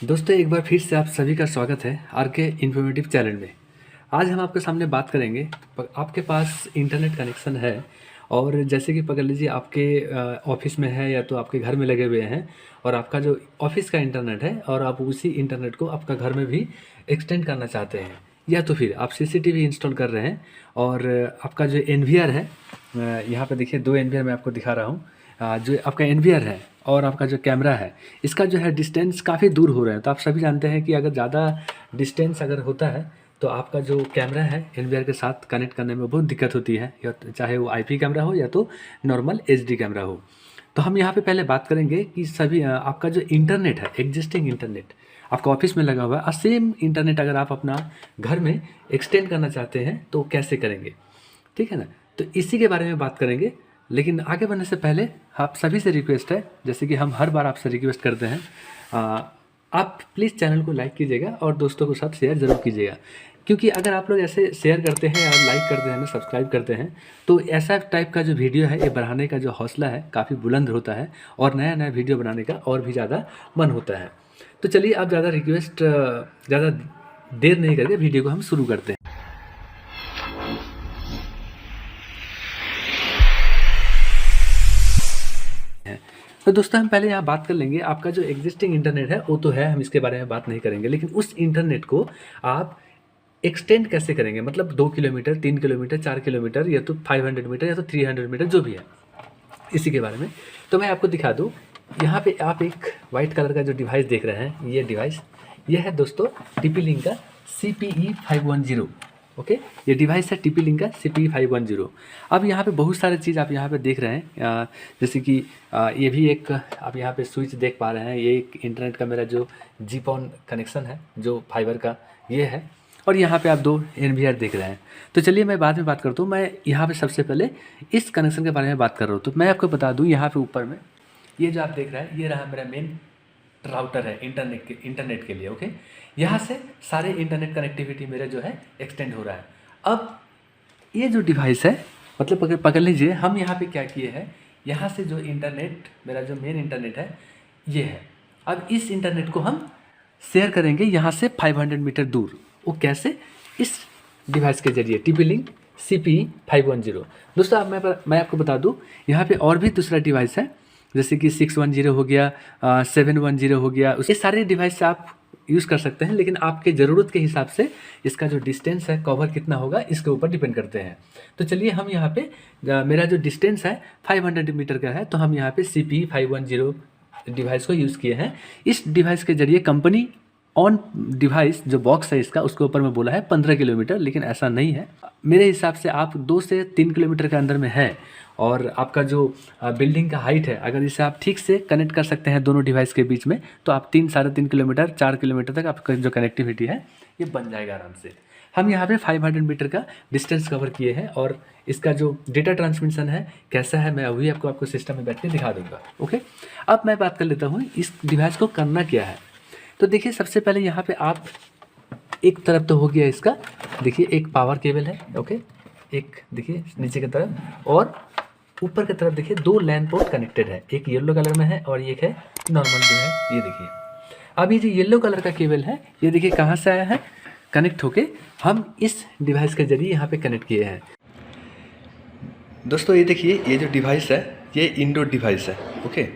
दोस्तों एक बार फिर से आप सभी का स्वागत है आर के इन्फॉर्मेटिव चैनल में। आज हम आपके सामने बात करेंगे। आपके पास इंटरनेट कनेक्शन है और जैसे कि पकड़ लीजिए आपके ऑफिस में है या तो आपके घर में लगे हुए हैं और आपका जो ऑफिस का इंटरनेट है और आप उसी इंटरनेट को आपका घर में भी एक्सटेंड करना चाहते हैं, या तो फिर आप सीसीटीवी इंस्टॉल कर रहे हैं और आपका जो एनवीआर है, यहाँ पे देखिए 2 एनवीआर मैं आपको दिखा रहा हूँ। जो आपका एनवीआर है और आपका जो कैमरा है, इसका जो है डिस्टेंस काफ़ी दूर हो रहा है। तो आप सभी जानते हैं कि अगर ज़्यादा डिस्टेंस अगर होता है तो आपका जो कैमरा है एनवीआर के साथ कनेक्ट करने में बहुत दिक्कत होती है, या चाहे वो आईपी कैमरा हो या तो नॉर्मल एचडी कैमरा हो। तो हम यहाँ पे पहले बात करेंगे कि सभी आपका जो इंटरनेट है, एग्जिस्टिंग इंटरनेट आपका ऑफिस में लगा हुआ है और सेम इंटरनेट अगर आप अपना घर में एक्सटेंड करना चाहते हैं तो कैसे करेंगे, ठीक है ना। तो इसी के बारे में बात करेंगे। लेकिन आगे बढ़ने से पहले आप सभी से रिक्वेस्ट है, जैसे कि हम हर बार आपसे रिक्वेस्ट करते हैं, आप प्लीज़ चैनल को लाइक कीजिएगा और दोस्तों के साथ शेयर ज़रूर कीजिएगा। क्योंकि अगर आप लोग ऐसे शेयर करते हैं और लाइक करते हैं, सब्सक्राइब करते हैं, तो ऐसा टाइप का जो वीडियो है ये बढ़ाने का जो हौसला है काफ़ी बुलंद होता है और नया नया वीडियो बनाने का और भी ज़्यादा मन होता है। तो चलिए अब ज़्यादा देर नहीं करके वीडियो को हम शुरू करते हैं। तो दोस्तों हम पहले यहाँ बात कर लेंगे, आपका जो एग्जिस्टिंग इंटरनेट है वो तो है, हम इसके बारे में बात नहीं करेंगे, लेकिन उस इंटरनेट को आप एक्सटेंड कैसे करेंगे, मतलब 2 किलोमीटर, 3 किलोमीटर, 4 किलोमीटर, या तो 500 मीटर या तो 300 मीटर, जो भी है इसी के बारे में। तो मैं आपको दिखा दूँ, यहाँ पे आप एक वाइट कलर का जो डिवाइस देख रहे हैं, ये डिवाइस ये है दोस्तों TP-Link का CPE510। ओके, ये डिवाइस है TP-Link का CPE510। अब यहाँ पे बहुत सारे चीज़ आप यहाँ पे देख रहे हैं, जैसे कि ये भी एक आप यहाँ पे स्विच देख पा रहे हैं। ये एक इंटरनेट का मेरा जो GPON कनेक्शन है जो फाइबर का, ये है। और यहाँ पे आप 2 NVR देख रहे हैं। तो चलिए मैं बाद में बात करता हूँ। मैं यहाँ पे सबसे पहले इस कनेक्शन के बारे में बात कर रहा हूँ। तो मैं आपको बता दूँ, यहाँ पे ऊपर में ये जो आप देख रहे हैं, ये रहा मेरा मेन राउटर है इंटरनेट के लिए। ओके, यहाँ से सारे इंटरनेट कनेक्टिविटी मेरा जो है एक्सटेंड हो रहा है। अब ये जो डिवाइस है, मतलब पकड़ लीजिए, हम यहाँ पे क्या किए हैं, यहाँ से जो इंटरनेट मेरा जो मेन इंटरनेट है ये है। अब इस इंटरनेट को हम शेयर करेंगे यहाँ से 500 मीटर दूर। वो कैसे? इस डिवाइस के जरिए, TP-Link CPE510। दोस्तों अब मैं आपको बता दूँ, यहाँ पे और भी दूसरा डिवाइस है, जैसे कि 610 हो गया, 710 हो गया। ये सारे डिवाइस आप यूज़ कर सकते हैं, लेकिन आपके ज़रूरत के हिसाब से इसका जो डिस्टेंस है, कवर कितना होगा, इसके ऊपर डिपेंड करते हैं। तो चलिए हम यहाँ पे मेरा जो डिस्टेंस है 500 मीटर का है, तो हम यहाँ पे CPE510 डिवाइस को यूज़ किए हैं। इस डिवाइस के जरिए कंपनी ऑन डिवाइस जो बॉक्स है इसका, उसके ऊपर में बोला है 15 किलोमीटर, लेकिन ऐसा नहीं है। मेरे हिसाब से आप 2 से 3 किलोमीटर के अंदर में है और आपका जो बिल्डिंग का हाइट है, अगर इसे आप ठीक से कनेक्ट कर सकते हैं दोनों डिवाइस के बीच में, तो आप 3, साढ़े 3 किलोमीटर, 4 किलोमीटर तक आपका जो कनेक्टिविटी है ये बन जाएगा आराम से। हम यहाँ पे 500 मीटर का डिस्टेंस कवर किए हैं और इसका जो डेटा ट्रांसमिशन है कैसा है, मैं अभी आपको सिस्टम में बैठ के दिखा दूँगा। ओके, अब मैं बात कर लेता हूँ इस डिवाइस को करना क्या है। तो देखिए सबसे पहले यहाँ पे आप एक तरफ तो हो गया इसका, देखिए एक पावर केबल है। ओके, एक देखिए नीचे की तरफ, और ऊपर की तरफ देखिए 2 लैन पोर्ट कनेक्टेड है, एक येलो कलर में है और एक है नॉर्मल जो है, ये देखिए। अब ये जो येलो कलर का केबल है, ये देखिए कहाँ से आया है, कनेक्ट होके हम इस डिवाइस के जरिए यहाँ पे कनेक्ट किए हैं। दोस्तों ये देखिए, ये जो डिवाइस है ये इंडोर डिवाइस है। ओके,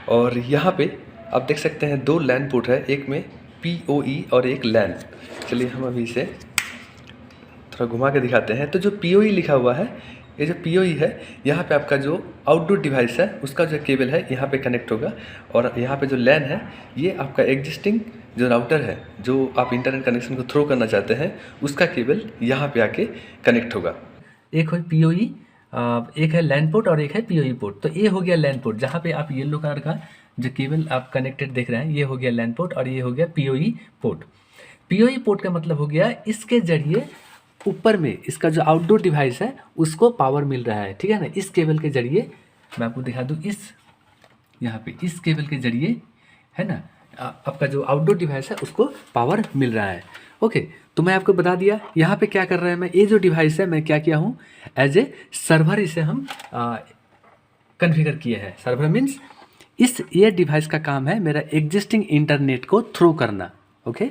और यहाँ पे आप देख सकते हैं 2 लैन पोर्ट है, एक में PoE और एक लैन। चलिए हम अभी इसे थोड़ा घुमा के दिखाते हैं। तो जो PoE लिखा हुआ है, ये जो PoE है, यहाँ पे आपका जो आउटडोर डिवाइस है उसका जो केबल है यहाँ पे कनेक्ट होगा, और यहाँ पे जो लैन है ये आपका एग्जिस्टिंग जो राउटर है, जो आप इंटरनेट कनेक्शन को थ्रो करना चाहते हैं, उसका केबल यहाँ पे आके कनेक्ट होगा। एक है PoE, एक है लैन पोर्ट और एक है PoE पोर्ट। तो ये हो गया लैन पोर्ट, जहाँ पे आप येलो कलर का जो केबल आप कनेक्टेड देख रहे हैं, ये हो गया लैन पोर्ट और ये हो गया PoE पोर्ट। PoE पोर्ट का मतलब हो गया इसके जरिए ऊपर में इसका जो आउटडोर डिवाइस है उसको पावर मिल रहा है, ठीक है ना। इस केबल के जरिए मैं आपको दिखा दूँ, इस यहाँ पे इस केबल के जरिए है ना, आपका जो आउटडोर डिवाइस है उसको पावर मिल रहा है। ओके, तो मैं आपको बता दिया यहाँ पे क्या कर रहे हैं। मैं ये जो डिवाइस है मैं क्या किया हूँ, एज ए सर्वर इसे हम कन्फिगर किए हैं। सर्वर मीन्स इस ये डिवाइस का काम है मेरा एग्जिस्टिंग इंटरनेट को थ्रो करना। ओके,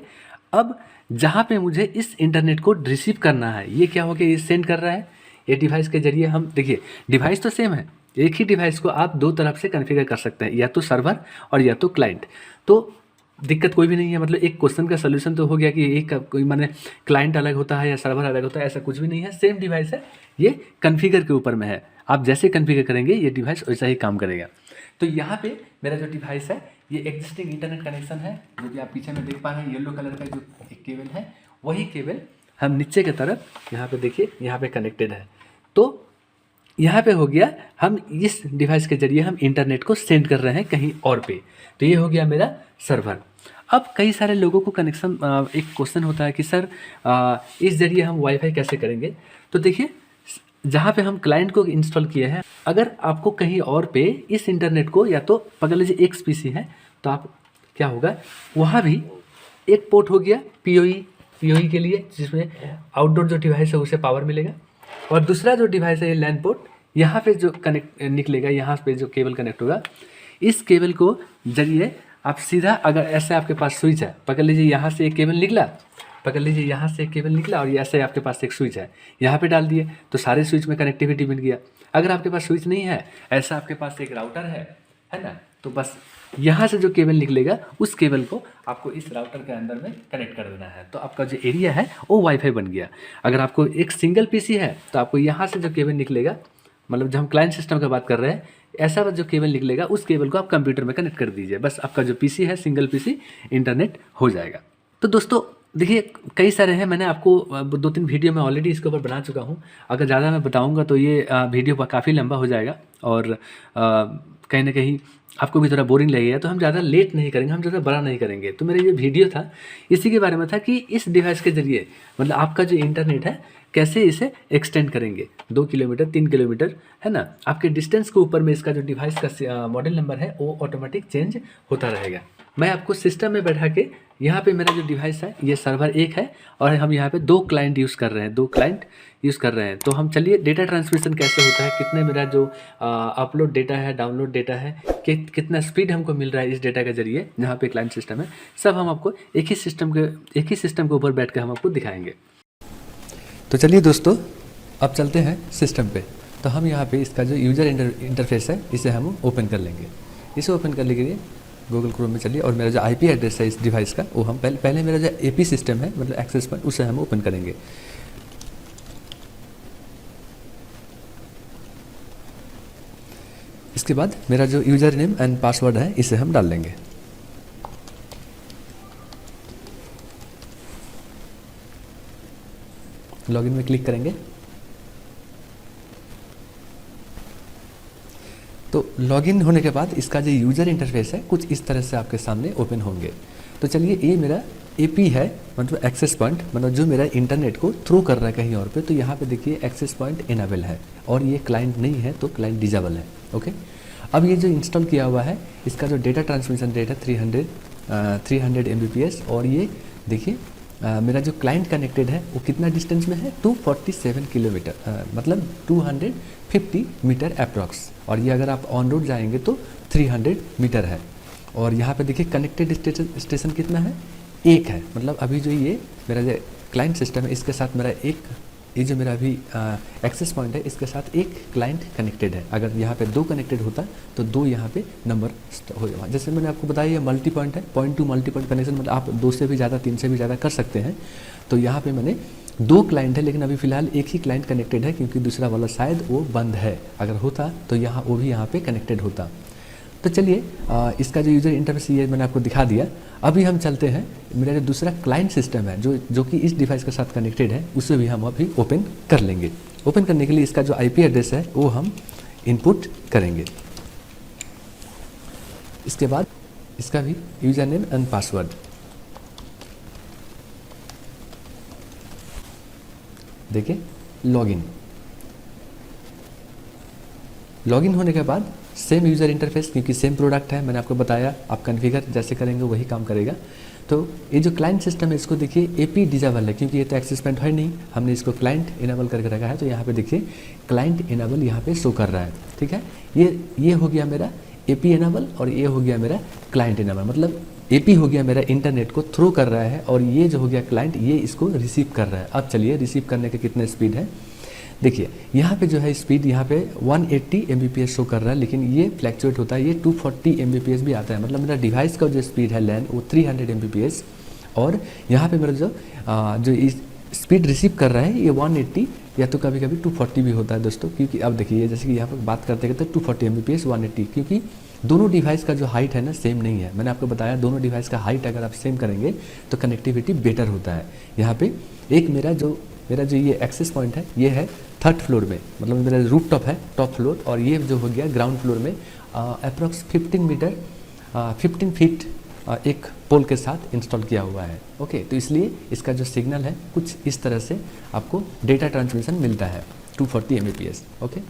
अब जहाँ पे मुझे इस इंटरनेट को रिसीव करना है, ये क्या हो गया, ये सेंड कर रहा है। ये डिवाइस के जरिए हम देखिए, डिवाइस तो सेम है, एक ही डिवाइस को आप दो तरफ से कॉन्फ़िगर कर सकते हैं, या तो सर्वर और या तो क्लाइंट। तो दिक्कत कोई भी नहीं है, मतलब एक क्वेश्चन का सोल्यूशन तो हो गया कि एक कोई माने क्लाइंट अलग होता है या सर्वर अलग होता है, ऐसा कुछ भी नहीं है, सेम डिवाइस है। ये कॉन्फ़िगर के ऊपर में है, आप जैसे कॉन्फ़िगर करेंगे ये डिवाइस वैसा ही काम करेगा। तो यहाँ पे मेरा जो डिवाइस है ये एग्जिस्टिंग इंटरनेट कनेक्शन है, जो कि आप पीछे में देख पा रहे हैं येलो कलर का जो एक केबल है, वही केबल हम नीचे की तरफ यहाँ पे देखिए यहाँ पे कनेक्टेड है। तो यहाँ पे हो गया, हम इस डिवाइस के जरिए हम इंटरनेट को सेंड कर रहे हैं कहीं और पे। तो ये हो गया मेरा सर्वर। अब कई सारे लोगों को कनेक्शन, एक क्वेश्चन होता है कि सर इस जरिए हम वाईफाई कैसे करेंगे। तो देखिए, जहाँ पे हम क्लाइंट को इंस्टॉल किए हैं, अगर आपको कहीं और पे इस इंटरनेट को, या तो पकड़ लीजिए एक पीसी है, तो आप क्या होगा, वहाँ भी एक पोर्ट हो गया पीओई के लिए, जिसमें आउटडोर जो डिवाइस है उसे पावर मिलेगा, और दूसरा जो डिवाइस है ये लैन पोर्ट, यहाँ पे जो कनेक्ट निकलेगा, यहाँ पे जो केबल कनेक्ट होगा, इस केबल को जरिए आप सीधा, अगर ऐसे आपके पास स्विच है, पकड़ लीजिए यहाँ से एक केबल निकला, पकड़ लीजिए यहाँ से एक केबल निकला, और ऐसे आपके पास एक स्विच है, यहाँ पे डाल दिए तो सारे स्विच में कनेक्टिविटी मिल गया। अगर आपके पास स्विच नहीं है, ऐसा आपके पास एक राउटर है ना, तो बस यहाँ से जो केबल निकलेगा उस केबल को आपको इस राउटर के अंदर में कनेक्ट कर देना है, तो आपका जो एरिया है वो वाईफाई बन गया। अगर आपको एक सिंगल पीसी है तो आपको यहाँ से जो केबल निकलेगा, मतलब जब हम क्लाइंट सिस्टम की बात कर रहे हैं, ऐसा जो केबल निकलेगा उस केबल को आप कंप्यूटर में कनेक्ट कर दीजिए, बस आपका जो पीसी है सिंगल पीसी इंटरनेट हो जाएगा। तो दोस्तों देखिए, कई सारे हैं, मैंने आपको 2-3 वीडियो में ऑलरेडी इसके ऊपर बना चुका हूँ। अगर ज़्यादा मैं बताऊँगा तो ये वीडियो काफ़ी लंबा हो जाएगा, और कहीं ना कहीं आपको भी थोड़ा बोरिंग लगेगा, तो हम ज़्यादा लेट नहीं करेंगे, हम ज़्यादा बड़ा नहीं करेंगे। तो मेरा ये वीडियो था इसी के बारे में था कि इस डिवाइस के ज़रिए, मतलब आपका जो इंटरनेट है कैसे इसे एक्सटेंड करेंगे, 2 किलोमीटर 3 किलोमीटर है ना, आपके डिस्टेंस के ऊपर में इसका जो डिवाइस का मॉडल नंबर है वो ऑटोमेटिक चेंज होता रहेगा। मैं आपको सिस्टम में बैठा के, यहाँ पे मेरा जो डिवाइस है ये सर्वर एक है, और हम यहाँ पे 2 क्लाइंट यूज़ कर रहे हैं, 2 क्लाइंट यूज़ कर रहे हैं। तो हम चलिए डेटा ट्रांसमिशन कैसे होता है, कितने मेरा जो अपलोड डेटा है, डाउनलोड डेटा है, कितना स्पीड हमको मिल रहा है इस डेटा के जरिए, जहाँ पे क्लाइंट सिस्टम है, सब हम आपको एक ही सिस्टम के ऊपर बैठ के हम आपको दिखाएंगे। तो चलिए दोस्तों, अब चलते हैं सिस्टम पे। तो हम यहाँ पे इसका जो यूज़र इंटरफेस है इसे हम ओपन कर लेंगे। इसे ओपन करने के लिए गूगल क्रोम में चलिए, और मेरा जो आईपी एड्रेस है इस डिवाइस का वो हम पहले मेरा जो एपी सिस्टम है, मतलब एक्सेस पॉइंट, उसे हम ओपन करेंगे। इसके बाद मेरा जो यूज़र नेम एंड पासवर्ड है इसे हम डाल लेंगे। लॉगिन में क्लिक करेंगे। तो लॉगिन होने के बाद इसका जो यूज़र इंटरफेस है कुछ इस तरह से आपके सामने ओपन होंगे। तो चलिए, ये मेरा एपी है, मतलब एक्सेस पॉइंट, मतलब जो मेरा इंटरनेट को थ्रू कर रहा है कहीं और पे। तो यहाँ पे देखिए एक्सेस पॉइंट इनेबल है, और ये क्लाइंट नहीं है तो क्लाइंट डिजेबल है। ओके, अब ये जो इंस्टॉल किया हुआ है इसका जो डेटा ट्रांसमिशन रेट है 300 Mbps, और ये देखिए मेरा जो क्लाइंट कनेक्टेड है वो कितना डिस्टेंस में है, 247 किलोमीटर, मतलब 250 मीटर अप्रॉक्स, और ये अगर आप ऑन रोड जाएंगे तो 300 मीटर है। और यहाँ पे देखिए कनेक्टेड स्टेशन कितना है, एक है, मतलब अभी जो ये मेरा जो क्लाइंट सिस्टम है इसके साथ मेरा एक, ये जो मेरा अभी एक्सेस पॉइंट है इसके साथ एक क्लाइंट कनेक्टेड है। अगर यहाँ पे 2 कनेक्टेड होता तो 2 यहाँ पे नंबर हो जाएगा। जैसे मैंने आपको बताया ये मल्टी पॉइंट है, point two multi point connection, मतलब आप 2 से भी ज़्यादा 3 से भी ज़्यादा कर सकते हैं। तो यहाँ पे मैंने 2 क्लाइंट है, लेकिन अभी फ़िलहाल एक ही क्लाइंट कनेक्टेड है, क्योंकि दूसरा वाला शायद वो बंद है। अगर होता तो यहाँ वो भी यहाँ पे कनेक्टेड होता। तो चलिए, इसका जो यूज़र इंटरफेस ये मैंने आपको दिखा दिया। अभी हम चलते हैं, मेरा जो दूसरा क्लाइंट सिस्टम है जो कि इस डिवाइस के साथ कनेक्टेड है, उसे भी हम अभी ओपन कर लेंगे। ओपन करने के लिए इसका जो आईपी एड्रेस है वो हम इनपुट करेंगे। इसके बाद इसका भी यूज़र नेम एंड पासवर्ड, देखिए लॉगिन होने के बाद सेम यूज़र इंटरफेस, क्योंकि सेम प्रोडक्ट है, मैंने आपको बताया, आप कॉन्फ़िगर जैसे करेंगे वही काम करेगा। तो ये जो क्लाइंट सिस्टम है इसको देखिए एपी डिजेबल है, क्योंकि ये तो एक्सेस पॉइंट है नहीं, हमने इसको क्लाइंट इनेबल करके रखा है। तो यहाँ पे देखिए क्लाइंट इनेबल यहाँ पे शो कर रहा है, ठीक है। ये हो गया मेरा AP इनेबल और ये हो गया मेरा क्लाइंट इनेबल। मतलब AP हो गया मेरा इंटरनेट को थ्रो कर रहा है और ये जो हो गया क्लाइंट ये इसको रिसीव कर रहा है। अब चलिए रिसीव करने के कितने स्पीड है, देखिए यहाँ पे जो है स्पीड यहाँ पे 180 Mbps शो कर रहा है, लेकिन ये फ्लैक्चुएट होता है, ये 240 Mbps भी आता है। मतलब मेरा डिवाइस का जो स्पीड है लैन वो 300 Mbps और यहाँ पे मेरा जो स्पीड रिसीव कर रहा है ये 180 या तो कभी कभी 240 भी होता है दोस्तों। क्योंकि अब देखिए जैसे कि यहाँ पर बात करते हैं तो 240 Mbps 180, क्योंकि दोनों डिवाइस का जो हाइट है ना सेम नहीं है। मैंने आपको बताया दोनों डिवाइस का हाइट अगर आप सेम करेंगे तो कनेक्टिविटी बेटर होता है। यहाँ पे एक मेरा जो ये एक्सेस पॉइंट है ये है 3rd फ्लोर में, मतलब मेरा रूफ टॉप है टॉप फ्लोर, और ये जो हो गया ग्राउंड फ्लोर में अप्रॉक्स 15 फीट एक पोल के साथ इंस्टॉल किया हुआ है। ओके, तो इसलिए इसका जो सिग्नल है कुछ इस तरह से आपको डेटा ट्रांसमिशन मिलता है 240 Mbps। ओके,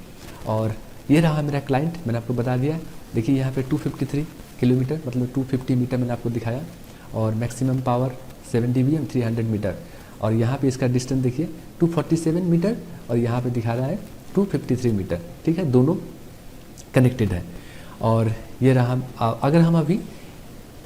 और ये रहा मेरा क्लाइंट, मैंने आपको बता दिया। देखिए यहाँ पे 253 किलोमीटर मतलब 250 मीटर मैंने आपको दिखाया, और मैक्सिमम पावर 7 dBm 300 मीटर, और यहाँ पे इसका डिस्टेंस देखिए 247 मीटर और यहाँ पे दिखा रहा है 253 मीटर। ठीक है, दोनों कनेक्टेड है। और ये रहा, अगर हम अभी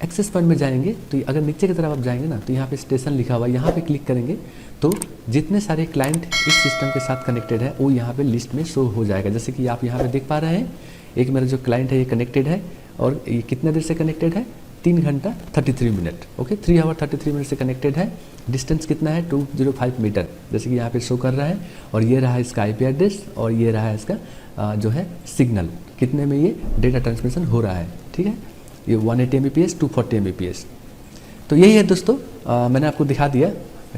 एक्सेस पॉइंट में जाएंगे तो अगर नीचे की तरफ आप जाएंगे ना तो यहाँ पे स्टेशन लिखा हुआ है, यहाँ पे क्लिक करेंगे तो जितने सारे क्लाइंट इस सिस्टम के साथ कनेक्टेड है वो यहाँ पे लिस्ट में शो हो जाएगा। जैसे कि आप यहाँ पे देख पा रहे हैं, एक मेरा जो क्लाइंट है ये कनेक्टेड है और ये कितने देर से कनेक्टेड है, 3 घंटा 33 मिनट। ओके, 3 आवर 33 मिनट से कनेक्टेड है। डिस्टेंस कितना है 205 मीटर जैसे कि यहाँ पे शो कर रहा है। और ये रहा इसका IP एड्रेस और ये रहा इसका जो है सिग्नल, कितने में ये डेटा ट्रांसमिशन हो रहा है। ठीक है, ये 180 Mbps 240 Mbps। तो यही है दोस्तों, मैंने आपको दिखा दिया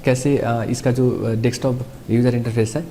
कैसे इसका जो डेस्कटॉप यूज़र इंटरफेस है